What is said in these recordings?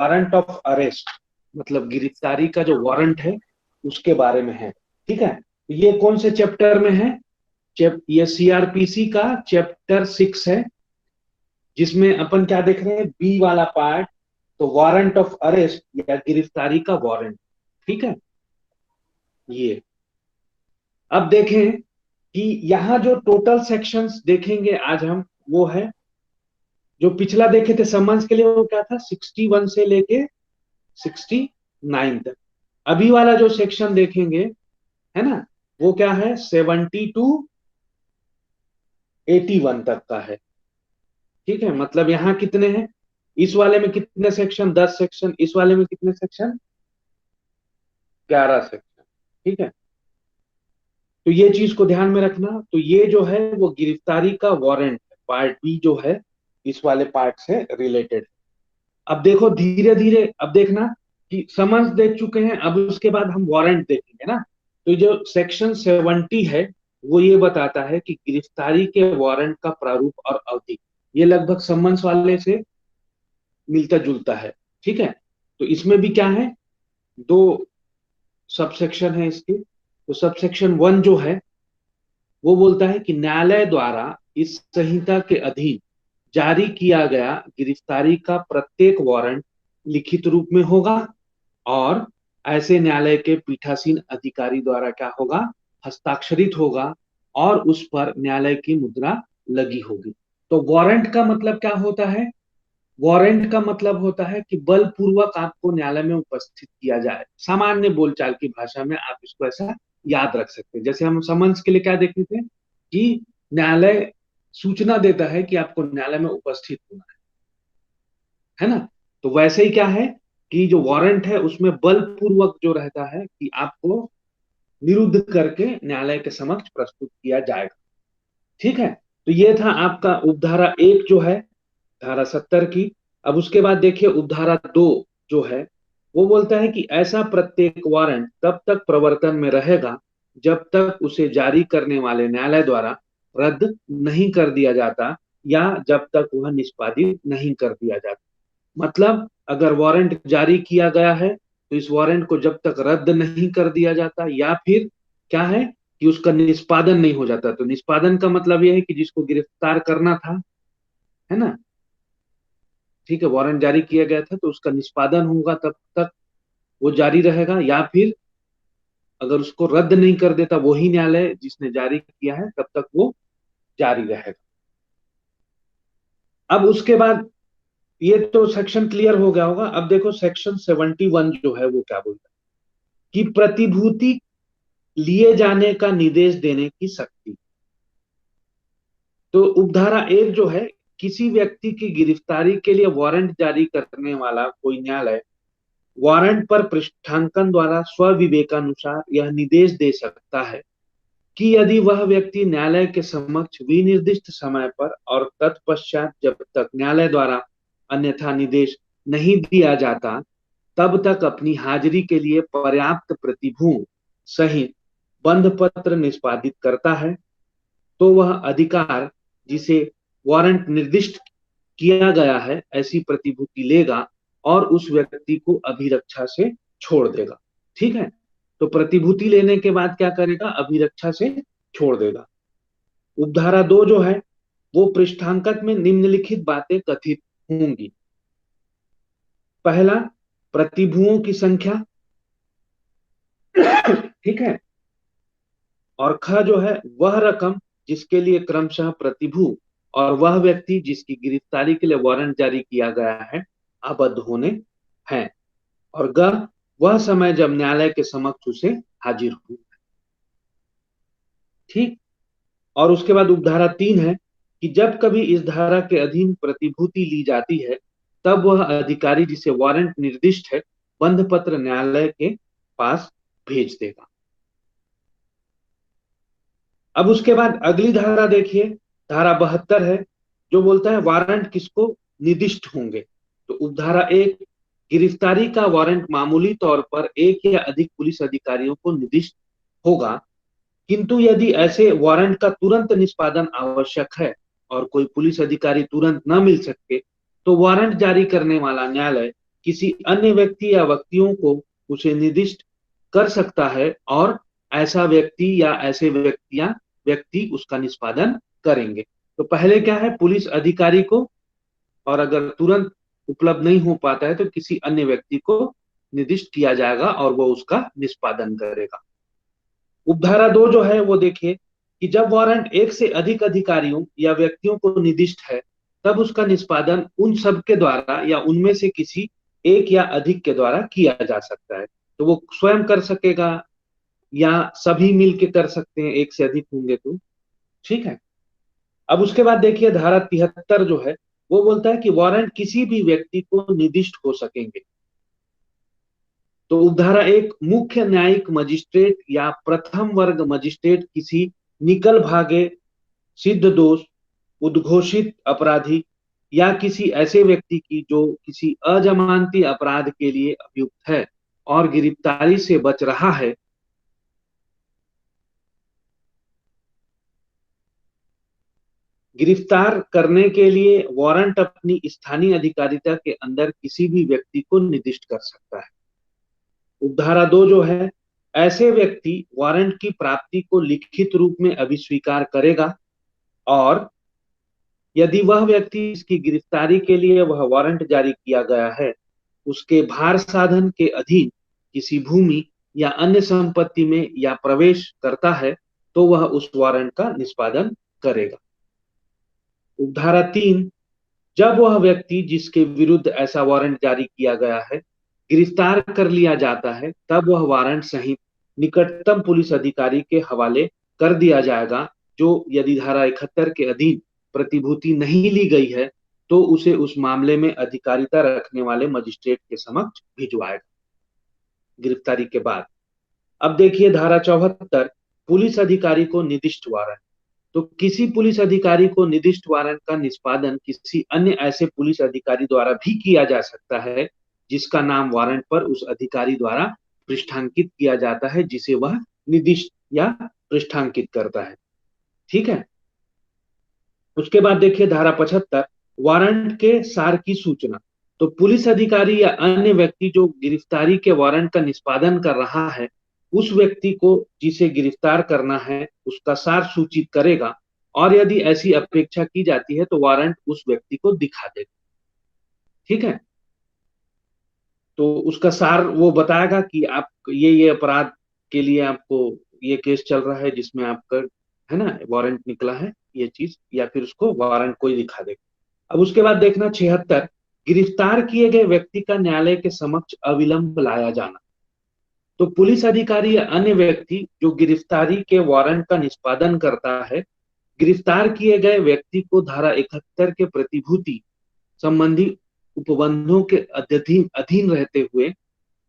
Warrant of arrest, मतलब गिरफ्तारी का जो वारंट है उसके बारे में है। ठीक है, तो ये कौन से चैप्टर में है? ये सीआरपीसी का चैप्टर 6 है, जिसमें अपन क्या देख रहे हैं, बी वाला पार्ट, तो वारंट ऑफ अरेस्ट या गिरफ्तारी का वारंट। ठीक है, ये अब देखें कि यहां जो टोटल सेक्शंस देखेंगे आज हम, वो है जो पिछला देखे थे समन्स के लिए, वो क्या था, 61 से लेके 69 तक। अभी वाला जो सेक्शन देखेंगे, है ना, वो क्या है, 70 टू 81 तक का है। ठीक है, मतलब यहाँ कितने हैं, इस वाले में कितने सेक्शन, 10 सेक्शन, इस वाले में कितने सेक्शन, 11 सेक्शन। ठीक है, तो ये चीज को ध्यान में रखना। तो ये जो है वो गिरफ्तारी का वारंट, पार्ट बी जो है इस वाले पार्ट से रिलेटेड। अब देखो धीरे धीरे, अब देखना कि समझ देख चुके हैं, अब उसके बाद हम वारंट देखेंगे ना। तो जो सेक्शन 70 है वो ये बताता है कि गिरफ्तारी के वारंट का प्रारूप और अवधि, ये लगभग समन्स वाले से मिलता जुलता है। ठीक है, तो इसमें भी क्या है, दो सबसेक्शन है इसके। तो सबसेक्शन 1 जो है वो बोलता है कि न्यायालय द्वारा इस संहिता के अधीन जारी किया गया गिरफ्तारी का प्रत्येक वारंट लिखित रूप में होगा, और ऐसे न्यायालय के पीठासीन अधिकारी द्वारा क्या होगा, हस्ताक्षरित होगा, और उस पर न्यायालय की मुद्रा लगी होगी। तो वारंट का मतलब क्या होता है? वारंट का मतलब होता है कि बलपूर्वक आपको न्यायालय में उपस्थित किया जाए। सामान्य बोलचाल की भाषा में आप इसको ऐसा याद रख सकते हैं। जैसे हम समन्स के लिए क्या देखते थे कि न्यायालय सूचना देता है कि आपको न्यायालय में उपस्थित होना है ना। तो वैसे ही क्या है कि जो वारंट है उसमें बलपूर्वक जो रहता है कि आपको निरुद्ध करके न्यायालय के समक्ष प्रस्तुत किया जाएगा। ठीक है, तो ये था आपका उपधारा 1 जो है, धारा 70 की। अब उसके बाद देखिए उपधारा 2 जो है, वो बोलता है कि ऐसा प्रत्येक वारंट तब तक प्रवर्तन में रहेगा जब तक उसे जारी करने वाले न्यायालय द्वारा रद्द नहीं कर दिया जाता, या जब तक वह निष्पादित नहीं कर दिया जाता। मतलब अगर वारंट जारी किया गया है तो इस वारंट को जब तक रद्द नहीं कर दिया जाता, या फिर क्या है कि उसका निष्पादन नहीं हो जाता। तो निष्पादन का मतलब यह है कि जिसको गिरफ्तार करना था, है ना, ठीक है, वारंट जारी किया गया था तो उसका निष्पादन होगा, तब तक वो जारी रहेगा, या फिर अगर उसको रद्द नहीं कर देता वही न्यायालय जिसने जारी किया है, तब तक वो जारी रहेगा। अब उसके बाद ये तो सेक्शन क्लियर हो गया होगा। अब देखो सेक्शन 71 जो है वो क्या बोलता है कि प्रतिभूति लिए जाने का निर्देश देने की शक्ति। तो उपधारा 1 जो है, किसी व्यक्ति की गिरफ्तारी के लिए वारंट जारी करने वाला कोई न्यायालय वारंट पर पृष्ठांकन द्वारा स्वविवेकानुसार यह निर्देश दे सकता है कि यदि वह व्यक्ति न्यायालय के समक्ष विनिर्दिष्ट समय पर और तत्पश्चात जब तक न्यायालय द्वारा अन्यथा निर्देश नहीं दिया जाता, तब तक अपनी हाजिरी के लिए पर्याप्त प्रतिभू सहित बंध पत्र निष्पादित करता है, तो वह अधिकार जिसे वारंट निर्दिष्ट किया गया है ऐसी प्रतिभूति लेगा और उस व्यक्ति को अभिरक्षा से छोड़ देगा। ठीक है, तो प्रतिभूति लेने के बाद क्या करेगा, अभिरक्षा से छोड़ देगा। उपधारा 2 जो है वो पृष्ठांकन में निम्नलिखित बातें कथित होंगी। पहला, प्रतिभुओं की संख्या, ठीक है, और ख जो है वह रकम जिसके लिए क्रमशः प्रतिभू और वह व्यक्ति जिसकी गिरफ्तारी के लिए वारंट जारी किया गया है आबद्ध होने हैं, और ग वह समय जब न्यायालय के समक्ष उसे हाजिर हो। ठीक, और उसके बाद उपधारा 3 है कि जब कभी इस धारा के अधीन प्रतिभूति ली जाती है, तब वह अधिकारी जिसे वारंट निर्दिष्ट है बंध पत्र न्यायालय के पास भेज देगा। अब उसके बाद अगली धारा देखिए, धारा 72 है, जो बोलता है वारंट किसको निर्दिष्ट होंगे। तो उपधारा 1, गिरफ्तारी का वारंट मामूली तौर पर एक या अधिक पुलिस अधिकारियों को निर्दिष्ट होगा, किंतु यदि ऐसे वारंट का तुरंत निष्पादन आवश्यक है और कोई पुलिस अधिकारी तुरंत न मिल सके, तो वारंट जारी करने वाला न्यायालय किसी अन्य व्यक्ति या व्यक्तियों को उसे निर्दिष्ट कर सकता है और ऐसा व्यक्ति या ऐसे व्यक्ति उसका निष्पादन करेंगे। तो पहले क्या है, पुलिस अधिकारी को, और अगर तुरंत उपलब्ध नहीं हो पाता है तो किसी अन्य व्यक्ति को निर्दिष्ट किया जाएगा और वो उसका निष्पादन करेगा। उपधारा 2 जो है वो देखिए कि जब वारंट एक से अधिक अधिकारियों या व्यक्तियों को निर्दिष्ट है, तब उसका निष्पादन उन सब के द्वारा या उनमें से किसी एक या अधिक के द्वारा किया जा सकता है। तो वो स्वयं कर सकेगा या सभी मिलके कर सकते हैं, एक से अधिक होंगे तो। ठीक है। अब उसके बाद देखिए धारा 73 जो है वो बोलता है कि वारंट किसी भी व्यक्ति को निर्दिष्ट हो सकेंगे। तो उपधारा 1, मुख्य न्यायिक मजिस्ट्रेट या प्रथम वर्ग मजिस्ट्रेट किसी निकल भागे, सिद्ध दोष, उद्घोषित अपराधी या किसी ऐसे व्यक्ति की जो किसी अजमानती अपराध के लिए अभियुक्त है और गिरफ्तारी से बच रहा है, गिरफ्तार करने के लिए वारंट अपनी स्थानीय अधिकारिता के अंदर किसी भी व्यक्ति को निर्दिष्ट कर सकता है। उपधारा 2 जो है, ऐसे व्यक्ति वारंट की प्राप्ति को लिखित रूप में अभिस्वीकार करेगा और यदि वह व्यक्ति इसकी गिरफ्तारी के लिए वह वारंट जारी किया गया है उसके भार साधन के अधीन किसी भूमि या अन्य संपत्ति में या प्रवेश करता है तो वह उस वारंट का निष्पादन करेगा। उपधारा 3, जब वह व्यक्ति जिसके विरुद्ध ऐसा वारंट जारी किया गया है गिरफ्तार कर लिया जाता है, तब वह वारंट सहित निकटतम पुलिस अधिकारी के हवाले कर दिया जाएगा, जो यदि धारा 71 के अधीन प्रतिभूति नहीं ली गई है तो उसे उस मामले में अधिकारिता रखने वाले मजिस्ट्रेट के समक्ष भिजवाएगा गिरफ्तारी के बाद। अब देखिए धारा 74, पुलिस अधिकारी को निर्दिष्ट वारंट। तो किसी पुलिस अधिकारी को निर्दिष्ट वारंट का निष्पादन किसी अन्य ऐसे पुलिस अधिकारी द्वारा भी किया जा सकता है जिसका नाम वारंट पर उस अधिकारी द्वारा पृष्ठांकित किया जाता है जिसे वह निर्दिष्ट या पृष्ठांकित करता है। ठीक है। उसके बाद देखिए धारा 75, वारंट के सार की सूचना। तो पुलिस अधिकारी या अन्य व्यक्ति जो गिरफ्तारी के वारंट का निष्पादन कर रहा है उस व्यक्ति को जिसे गिरफ्तार करना है उसका सार सूचित करेगा और यदि ऐसी अपेक्षा की जाती है तो वारंट उस व्यक्ति को दिखा देगा। ठीक है। तो उसका सार वो बताएगा कि आप ये अपराध के लिए आपको ये केस चल रहा है जिसमें आपका है ना वारंट निकला है ये चीज, या फिर उसको वारंट कोई दिखा देगा। अब उसके बाद देखना 76, गिरफ्तार किए गए व्यक्ति का न्यायालय के समक्ष अविलंब लाया जाना। तो पुलिस अधिकारी या अन्य व्यक्ति जो गिरफ्तारी के वारंट का निष्पादन करता है गिरफ्तार किए गए व्यक्ति को धारा 71 के प्रतिभूति संबंधी उपबंधों के अधीन रहते हुए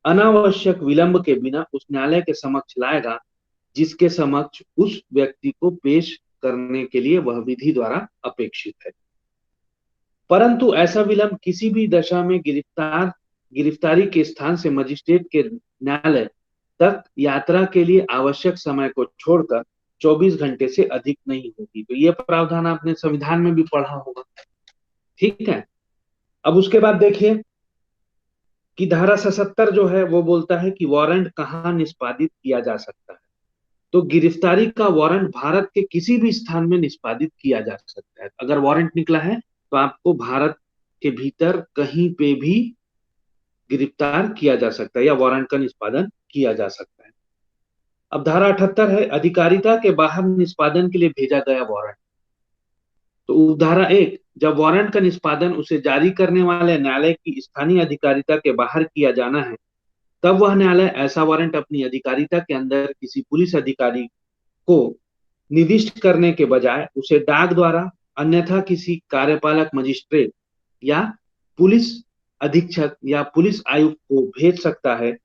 अनावश्यक विलंब के बिना उस न्यायालय के समक्ष लाएगा जिसके समक्ष उस व्यक्ति को पेश करने के लिए वह विधि द्वारा अपेक्षित है। परंतु ऐसा विलंब किसी भी दशा में गिरफ्तारी के स्थान से मजिस्ट्रेट के न्यायालय तक यात्रा के लिए आवश्यक समय को छोड़कर 24 घंटे से अधिक नहीं होगी। तो ये प्रावधान आपने संविधान में भी पढ़ा होगा। ठीक है। अब उसके बाद देखिए कि धारा 77 जो है वो बोलता है कि वारंट कहाँ निष्पादित किया जा सकता है। तो गिरफ्तारी का वारंट भारत के किसी भी स्थान में निष्पादित किया जा सकता है। अगर वारंट निकला है तो आपको भारत के भीतर कहीं पे भी गिरफ्तार किया जा सकता है या वारंट का निष्पादन किया जा सकता है। अब धारा 78 है अधिकारिता के बाहर निष्पादन के लिए भेजा गया वारंट। तो उपधारा 1, जब वारंट का निष्पादन उसे जारी करने वाले न्यायालय की स्थानीय अधिकारिता के बाहर किया जाना है तब वह न्यायालय ऐसा वारंट अपनी अधिकारिता के अंदर किसी पुलिस अधिकारी को निर्दिष्ट करने के बजाय उसे डाक द्वारा अन्यथा किसी कार्यपालक मजिस्ट्रेट या पुलिस अधीक्षक या पुलिस आयुक्त को भेज सकता है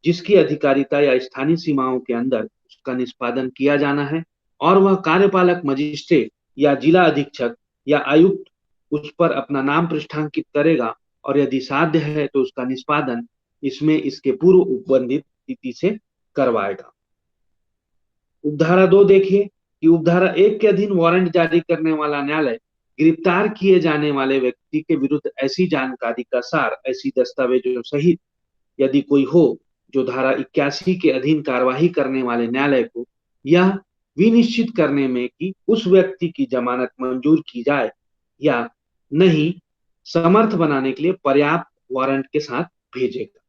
जिसकी अधिकारिता या स्थानीय सीमाओं के अंदर उसका निष्पादन किया जाना है और वह कार्यपालक मजिस्ट्रेट या जिला अधीक्षक या आयुक्त उस पर अपना नाम पृष्ठांकित करेगा और यदि साध्य है तो उसका निष्पादन इसमें इसके पूर्व उपबंधित तिथि से करवाएगा। उपधारा 2 देखिए कि उपधारा 1 के अधीन वारंट जारी करने वाला न्यायालय गिरफ्तार किए जाने वाले व्यक्ति के विरुद्ध ऐसी जानकारी का सार, ऐसी दस्तावेजों सहित यदि कोई हो जो धारा 81 के अधीन कार्यवाही करने वाले न्यायालय को यह विनिश्चित करने में कि उस व्यक्ति की जमानत मंजूर की जाए या नहीं समर्थ बनाने के लिए पर्याप्त वारंट के साथ भेजेगा।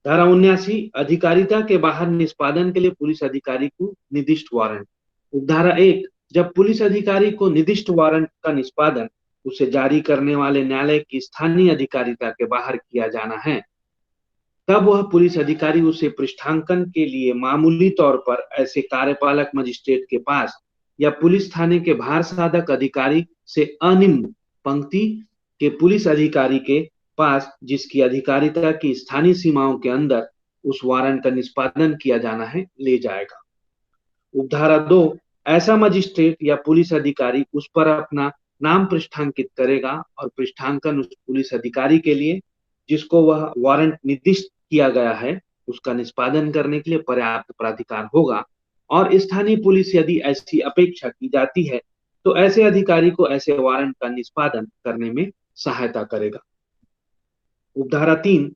धारा 79 अधिकारिता के बाहर निष्पादन के लिए पुलिस अधिकारी को निर्दिष्ट वारंट। उपधारा 1 जब पुलिस अधिकारी को निर्दिष्ट वारंट का निष्पादन उसे जारी करने वाले न्यायालय की स्थानीय अधिकारिता के बाहर किया जाना है, तब वह पुलिस अधिकारी उसे पृष्ठांकन के लिए मामूली तौर पर ऐसे कार्यपालक मजिस्ट्रेट के पास या पुलिस थाने के भार साधक अधिकारी से अनिम्न पंक्ति के पुलिस अधिकारी के पास जिसकी अधिकारिता की स्थानीय सीमाओं के अंदर उस वारंट का निष्पादन किया जाना है ले जाएगा। उपधारा 2 ऐसा मजिस्ट्रेट या पुलिस अधिकारी उस पर अपना नाम पृष्ठांकित करेगा और पृष्ठांकन उस पुलिस अधिकारी के लिए जिसको वह वारंट निर्दिष्ट किया गया है उसका निष्पादन करने के लिए पर्याप्त प्राधिकार होगा। और स्थानीय पुलिस यदि ऐसी अपेक्षा की जाती है तो ऐसे अधिकारी को ऐसे वारंट का निष्पादन करने में सहायता करेगा। उपधारा 3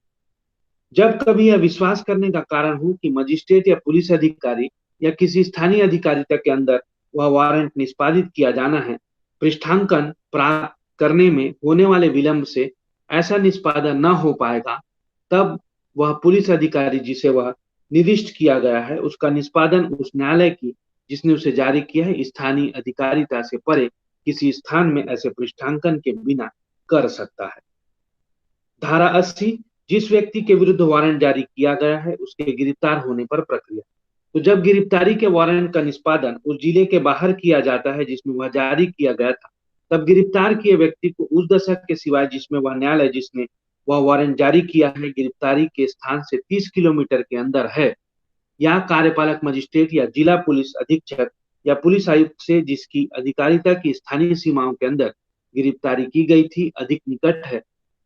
जब कभी यह विश्वास करने का कारण हो कि मजिस्ट्रेट या पुलिस अधिकारी या किसी स्थानीय अधिकारिता के अंदर वह वारंट निष्पादित किया जाना है, पृष्ठांकन प्राप्त करने में होने वाले विलंब से ऐसा निष्पादन न हो पाएगा, तब वह पुलिस अधिकारी जिसे वह निर्दिष्ट किया गया है उसका निष्पादन उस न्यायालय की जिसने उसे जारी किया है स्थानीय अधिकारिता से परे किसी स्थान में ऐसे पृष्ठांकन के बिना कर सकता है। धारा 80 जिस व्यक्ति के विरुद्ध वारंट जारी किया गया है उसके गिरफ्तार होने पर प्रक्रिया। तो जब गिरफ्तारी के वारंट का निष्पादन उस जिले के बाहर किया जाता है जिसमें वह जारी किया गया था, तब गिरफ्तार किए व्यक्ति को उस दशक के सिवाय जिसमें वह न्यायालय जिसने वह वारंट जारी किया है गिरफ्तारी के स्थान से 30 किलोमीटर के अंदर है, या कार्यपालक मजिस्ट्रेट या जिला पुलिस अधीक्षक या पुलिस आयुक्त से जिसकी अधिकारिता की स्थानीय सीमाओं के अंदर गिरफ्तारी की गई थी अधिक निकट है,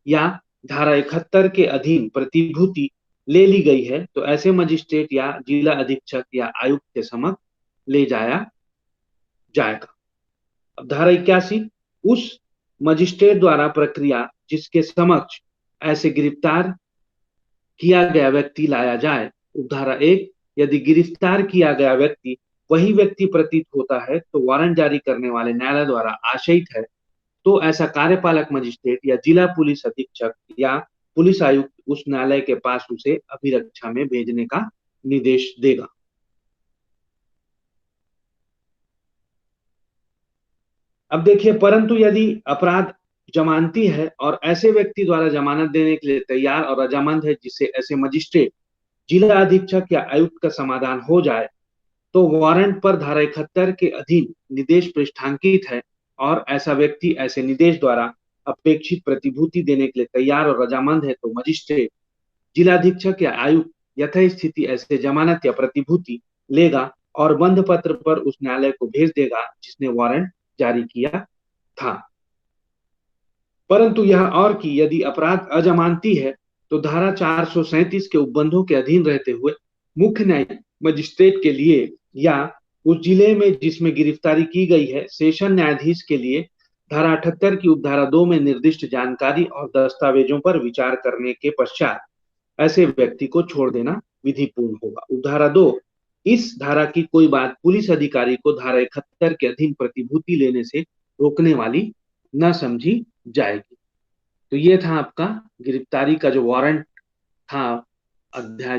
या धारा 71 के अधीन प्रतिभूति ले ली गई है, तो ऐसे मजिस्ट्रेट या जिला अधीक्षक या आयुक्त के समक्ष ले जाया जाएगा। अब धारा 81 उस मजिस्ट्रेट द्वारा प्रक्रिया जिसके समक्ष ऐसे गिरफ्तार किया गया व्यक्ति लाया जाए। उपधारा 1 यदि गिरफ्तार किया गया व्यक्ति वही व्यक्ति प्रतीत होता है तो वारंट जारी करने वाले न्यायालय द्वारा आशयित है, तो ऐसा कार्यपालक मजिस्ट्रेट या जिला पुलिस अधीक्षक या पुलिस आयुक्त उस न्यायालय के पास उसे अभिरक्षा में भेजने का निर्देश देगा। अब देखिए, परंतु यदि अपराध जमानती है और ऐसे व्यक्ति द्वारा जमानत देने के लिए तैयार और रजामंद है जिससे ऐसे मजिस्ट्रेट जिला अधीक्षक या आयुक्त का समाधान हो जाए, तो वारंट पर धारा 71 के अधीन निर्देश पृष्ठांकित है और ऐसा व्यक्ति ऐसे निर्देश द्वारा अपेक्षित प्रतिभूति देने के लिए तैयार और रजामंद है, तो मजिस्ट्रेट जिला अधीक्षक या आयुक्त यथास्थिति ऐसे जमानत या प्रतिभूति लेगा और बंध पत्र पर उस न्यायालय को भेज देगा जिसने वारंट जारी किया था। परंतु यह और कि यदि अपराध अजमानती है तो धारा 437 के उपबंधों के अधीन रहते हुए मुख्य न्यायिक मजिस्ट्रेट के लिए या उस जिले में जिसमें गिरफ्तारी की गई है सेशन न्यायाधीश के लिए धारा 78 की उपधारा 2 में निर्दिष्ट जानकारी और दस्तावेजों पर विचार करने के पश्चात ऐसे व्यक्ति को छोड़ देना विधिपूर्ण होगा। उपधारा 2 इस धारा की कोई बात पुलिस अधिकारी को धारा 71 के अधीन प्रतिभूति लेने से रोकने वाली न समझी जाएगी। तो ये था आपका गिरफ्तारी का जो वारंट था, अध्याय